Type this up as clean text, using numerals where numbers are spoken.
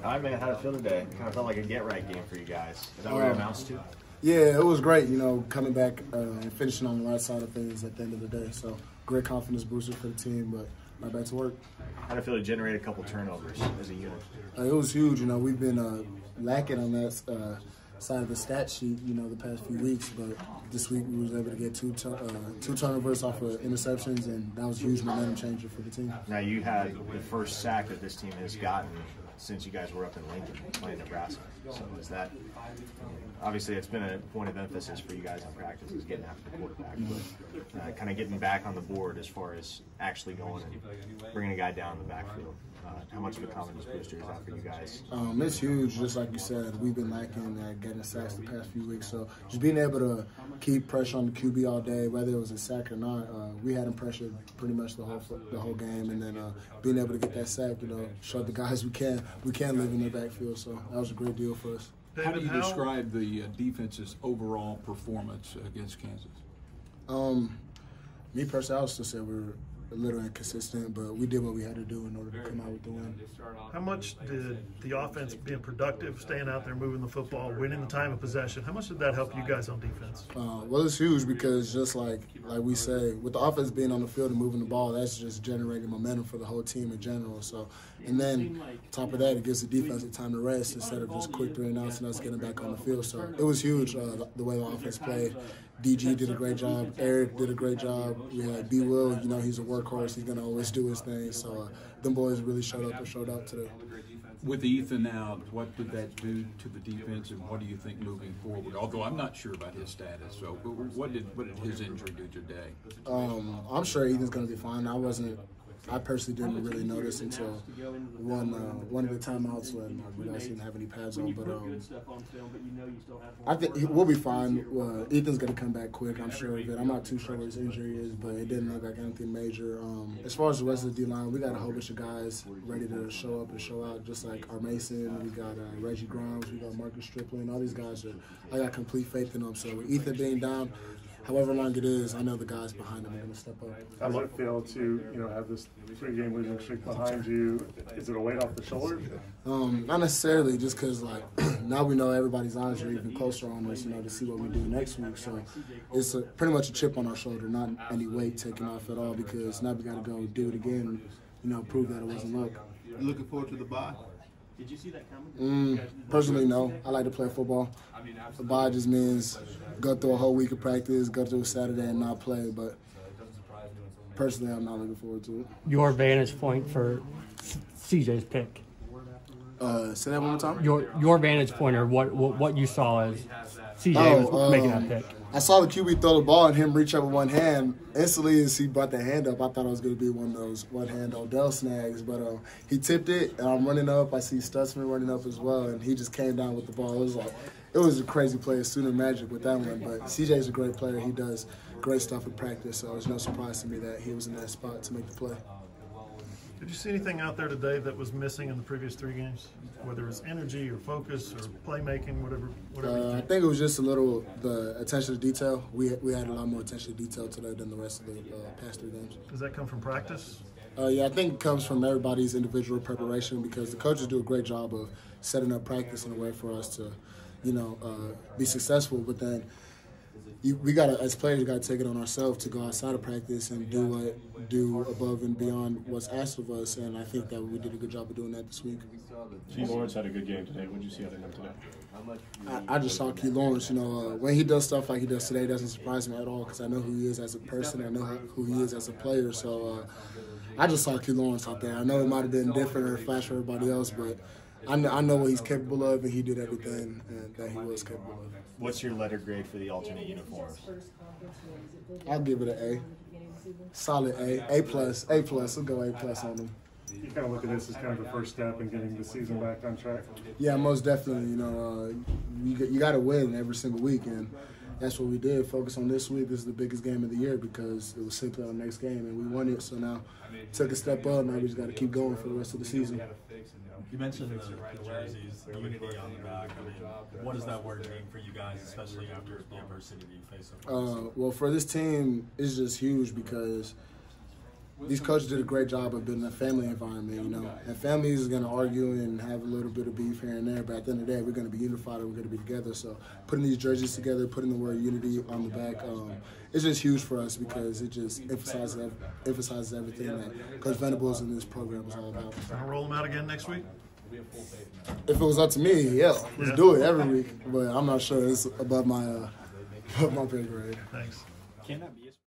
All right, man. How'd it feel today? Kind of felt like a get-right game for you guys. Is that what it amounts to? Yeah, it was great, coming back and finishing on the right side of things at the end of the day. So, great confidence booster for the team, but right back to work. How'd it feel to generate a couple turnovers as a unit? It was huge. We've been lacking on that side of the stat sheet, the past few weeks, but this week we was able to get two turnovers off of interceptions, and that was a huge momentum changer for the team. Now, you had the first sack that this team has gotten since you guys were up in Lincoln playing Nebraska. So is that obviously it's been a point of emphasis for you guys in practice is getting after the quarterback, but kind of getting back on the board as far as actually going and bringing a guy down in the backfield. How much of a confidence booster is that for you guys? It's huge, just like you said. We've been lacking at getting sacks the past few weeks, so just being able to keep pressure on the QB all day, whether it was a sack or not, we had him pressured pretty much the whole game, and then being able to get that sack, showed the guys we can live in their backfield. So that was a great deal for us. How do you describe the defense's overall performance against Kansas? Me personally, I would still say we're a little inconsistent, but we did what we had to do in order to come out with the win. How much did the offense being productive, staying out there, moving the football, winning the time of possession, how much did that help you guys on defense? Well, it's huge because just like we say, with the offense being on the field and moving the ball, that's just generating momentum for the whole team in general. So, and then on top of that, it gives the defense a time to rest instead of just quick 3 and outs and us getting back on the field. So it was huge the way the offense played. DG did a great job. Eric did a great job. We had B. Will, he's a workhorse. He's going to always do his thing. So them boys really showed up today. With Ethan out, what did that do to the defense, and what do you think moving forward? Although I'm not sure about his status, so what did his injury do today? I'm sure Ethan's going to be fine. I personally didn't really notice until one of the timeouts when we didn't have any pads on. But I think we'll be fine. Ethan's going to come back quick, I'm sure of it. I'm not too sure what his injury is, but it didn't look like anything major. As far as the rest of the D-line, we got a whole bunch of guys ready to show up and show out, just like our Mason. We got Reggie Grimes. We got Marcus Stripling. All these guys I got complete faith in them. So with Ethan being down, however long it is, I know the guys behind him are going to step up. How does it feel to have this 3-game losing streak behind you? Is it a weight off the shoulders? Not necessarily, just because now we know everybody's eyes are even closer on us, to see what we do next week. So it's pretty much a chip on our shoulder, not any weight taken off at all, because now we got to go do it again, prove that it wasn't luck. You looking forward to the bye? Did you see that comment? Personally, no. I like to play football. The bye just means go through a whole week of practice, go through a Saturday and not play. But personally, I'm not looking forward to it. Your vantage point for CJ's pick. Say that one more time. Your vantage point, or what you saw as CJ was making that pick. I saw the QB throw the ball and him reach up with one hand. Instantly, as he brought the hand up, I thought it was going to be one of those one-hand Odell snags. But he tipped it, and I'm running up. I see Stutzman running up as well, and he just came down with the ball. It was a crazy play, sooner magic with that one. But CJ's a great player. He does great stuff in practice, so it's no surprise to me that he was in that spot to make the play. Did you see anything out there today that was missing in the previous 3 games? Whether it was energy or focus or playmaking, whatever I think it was just the attention to detail. We had a lot more attention to detail today than the rest of the past 3 games. Does that come from practice? Yeah, I think it comes from everybody's individual preparation, because the coaches do a great job of setting up practice in a way for us to, be successful. But then we gotta, as players, gotta take it on ourselves to go outside of practice and do above and beyond what's asked of us. And I think that we did a good job of doing that this week. Key Lawrence had a good game today. What did you see out of him today? I just saw Key Lawrence. When he does stuff like he does today, it doesn't surprise me at all, because I know who he is as a person. I know who he is as a player. So I just saw Key Lawrence out there. I know it might have been different or a flash for everybody else, but I know what he's capable of, and he did everything that he was capable of. What's your letter grade for the alternate uniforms? I'll give it an A. Solid A. A+. We'll go A+ on them. You kind of look at this as kind of the first step in getting the season back on track? Yeah, most definitely. You got to win every single week, and that's what we did. Focus on this week. This is the biggest game of the year because it was simply our next game, and we won it. So now took a step up. Now we just got to keep going for the rest of the season. You mentioned the jerseys, the unity on the back. What does that word mean for you guys, especially after the adversity that you face so far? Well, for this team, it's just huge because these coaches did a great job of building a family environment, you know. And families are going to argue and have a little bit of beef here and there, but at the end of the day, we're going to be unified and we're going to be together. So putting these jerseys together, putting the word unity on the back, it's just huge for us because it just emphasizes everything that Coach Venables and this program is all about. Gonna roll them out again next week? If it was up to me, yeah, let's do it every week. But I'm not sure. It's above my pay grade. Thanks. Can that be